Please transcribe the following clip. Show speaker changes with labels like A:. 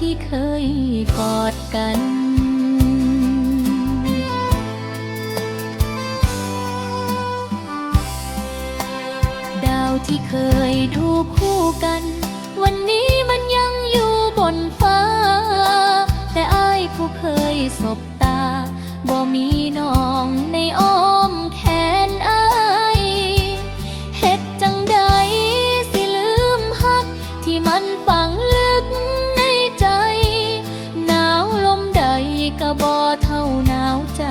A: ที่เคยกอดกันดาวที่เคยดูคู่กันวันนี้มันยังอยู่บนฟ้าแต่อ้ายผู้เคยสบตาบ่มีน้องในอ้อมแขนอ้ายเฮ็ดจังใดสิลืมฮักที่มันฝังลึกในใจหนาวลมใดก็บ่เท่าหนาวใจ